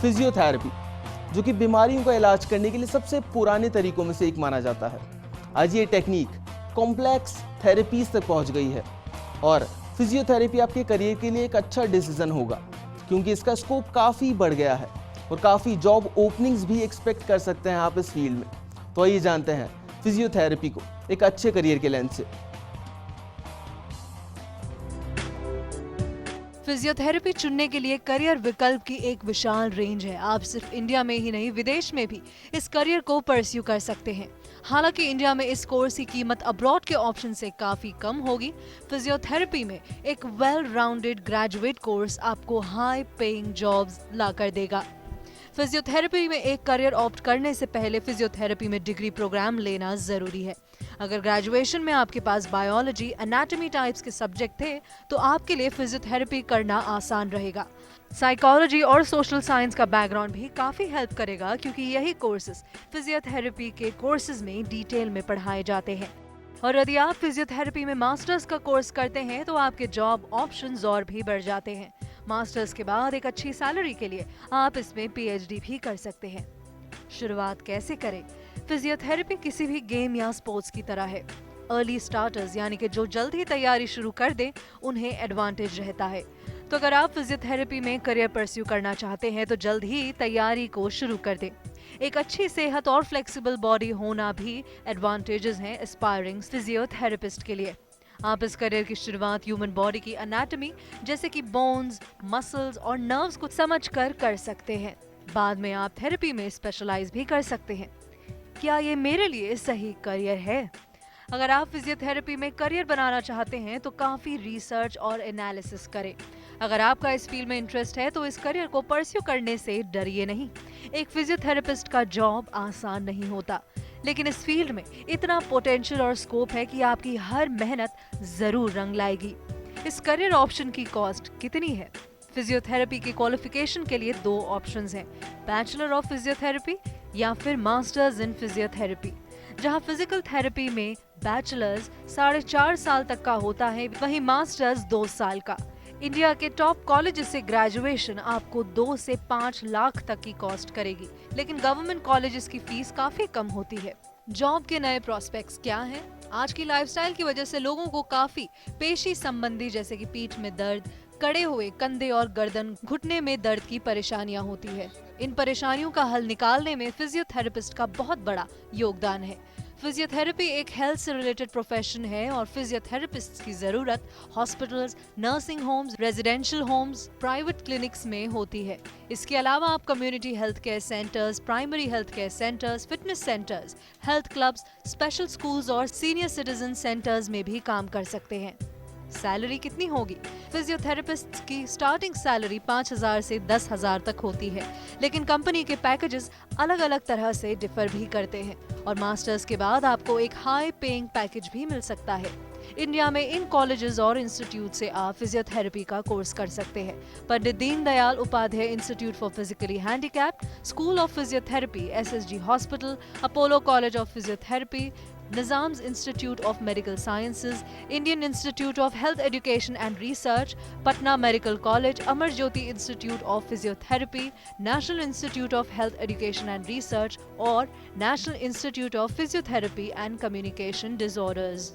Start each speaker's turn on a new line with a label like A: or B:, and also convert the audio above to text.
A: Physiotherapy, जो कि बीमारियों का इलाज करने के लिए सबसे पुराने तरीकों में से एक माना जाता है। आज ये टेक्निक कॉम्प्लेक्स थेरेपीज तक पहुंच गई है और फिजियोथेरेपी आपके करियर के लिए एक अच्छा डिसीजन होगा, क्योंकि इसका स्कोप काफ़ी बढ़ गया है और काफ़ी जॉब ओपनिंग्स भी एक्सपेक्ट कर सकते हैं आप इस फील्ड में। तो आइए जानते हैं फिजियोथेरेपी को एक अच्छे करियर के लेंस से।
B: फिजियोथेरेपी चुनने के लिए करियर विकल्प की एक विशाल रेंज है। आप सिर्फ इंडिया में ही नहीं, विदेश में भी इस करियर को परस्यू कर सकते हैं। हालांकि इंडिया में इस कोर्स की कीमत अब्रॉड के ऑप्शन से काफी कम होगी। फिजियोथेरेपी में एक वेल राउंडेड ग्रेजुएट कोर्स आपको हाई पेइंग जॉब्स ला कर देगा। फिजियोथेरेपी में एक करियर ऑप्ट करने से पहले फिजियोथेरेपी में डिग्री प्रोग्राम लेना जरूरी है। अगर ग्रेजुएशन में आपके पास बायोलॉजी, एनाटॉमी टाइप्स के सब्जेक्ट थे तो आपके लिए फिजियोथेरेपी करना आसान रहेगा। साइकोलॉजी और सोशल साइंस का बैकग्राउंड भी काफी हेल्प करेगा, क्योंकि यही कोर्सेज फिजियोथेरेपी के कोर्सेज में डिटेल में पढ़ाए जाते हैं। और यदि आप फिजियोथेरेपी में मास्टर्स का कोर्स करते हैं तो आपके जॉब ऑप्शंस और भी बढ़ जाते हैं। मास्टर्स के बाद एक अच्छी सैलरी के लिए आप इसमें पीएचडी भी कर सकते हैं। शुरुआत कैसे करें? फिजियोथेरेपी किसी भी गेम या स्पोर्ट्स की तरह है। अर्ली स्टार्टर्स यानी कि जो जल्द ही तैयारी शुरू कर दें, उन्हें एडवांटेज रहता है। तो अगर आप फिजियोथेरेपी में करियर परस्यू करना चाहते हैं तो जल्द ही तैयारी को शुरू कर दें। एक अच्छी सेहत और फ्लेक्सिबल बॉडी होना भी एडवांटेजेस हैं एस्पायरिंग फिजियोथेरेपिस्ट के लिए। आप इस करियर की शुरुआत ह्यूमन बॉडी की एनाटॉमी जैसे कि बोन्स, मसल्स और नर्व्स को समझकर कर सकते हैं। बाद में आप थेरेपी में स्पेशलाइज भी कर सकते हैं। क्या ये मेरे लिए सही करियर है? अगर आप फिजियोथेरेपी में करियर बनाना चाहते हैं तो काफी रिसर्च और एनालिसिस करें। अगर आपका इस फील्ड में इंटरेस्ट है तो इस करियर को परस्यू करने से डरिए नहीं। एक फिजियोथेरेपिस्ट का जॉब आसान नहीं होता, लेकिन इस फील्ड में इतना पोटेंशियल और स्कोप है कि आपकी हर मेहनत जरूर रंग लाएगी। इस करियर ऑप्शन की कॉस्ट कितनी है? फिजियोथेरेपी की क्वालिफिकेशन के लिए 2 ऑप्शंस हैं, बैचलर ऑफ फिजियोथेरेपी या फिर मास्टर्स इन फिजियोथेरेपी। जहां फिजिकल थेरेपी में बैचलर्स 4.5 साल तक का होता है, वहीं मास्टर्स 2 साल का। इंडिया के टॉप कॉलेजेस से ग्रेजुएशन आपको 2 से 5 लाख तक की कॉस्ट करेगी, लेकिन गवर्नमेंट कॉलेजेस की फीस काफी कम होती है। जॉब के नए प्रोस्पेक्ट्स क्या हैं? आज की लाइफस्टाइल की वजह से लोगों को काफी पेशी संबंधी जैसे कि पीठ में दर्द, कड़े हुए कंधे और गर्दन, घुटने में दर्द की परेशानियां होती है। इन परेशानियों का हल निकालने में फिजियोथेरेपिस्ट का बहुत बड़ा योगदान है। फिजियोथेरेपी एक हेल्थ से रिलेटेड प्रोफेशन है और फिजियोथेरेपिस्ट की जरूरत hospitals, nursing homes, residential homes, private clinics में होती है। इसके अलावा आप community health care centres, primary health care centres, fitness centres, health clubs, special schools और सीनियर सिटीजन सेंटर्स में भी काम कर सकते हैं। सैलरी कितनी होगी? फिजियोथेरेपिस्ट की स्टार्टिंग सैलरी 5,000 से 10,000 तक होती है, लेकिन कंपनी के पैकेजेस अलग अलग तरह से डिफर भी करते हैं और मास्टर्स के बाद आपको एक हाई पेइंग पैकेज भी मिल सकता है। इंडिया में इन कॉलेजेस और इंस्टीट्यूट से आप फिजियोथेरेपी का कोर्स कर सकते हैं। Pandit Deendayal Upadhyay institute for physically handicapped, school of physiotherapy, SSG hospital, Apollo college of physiotherapy, Nizam's Institute of Medical Sciences, Indian Institute of Health Education and Research, Patna Medical College, Amar Jyoti Institute of Physiotherapy, National Institute of Health Education and Research और National Institute of Physiotherapy and Communication Disorders।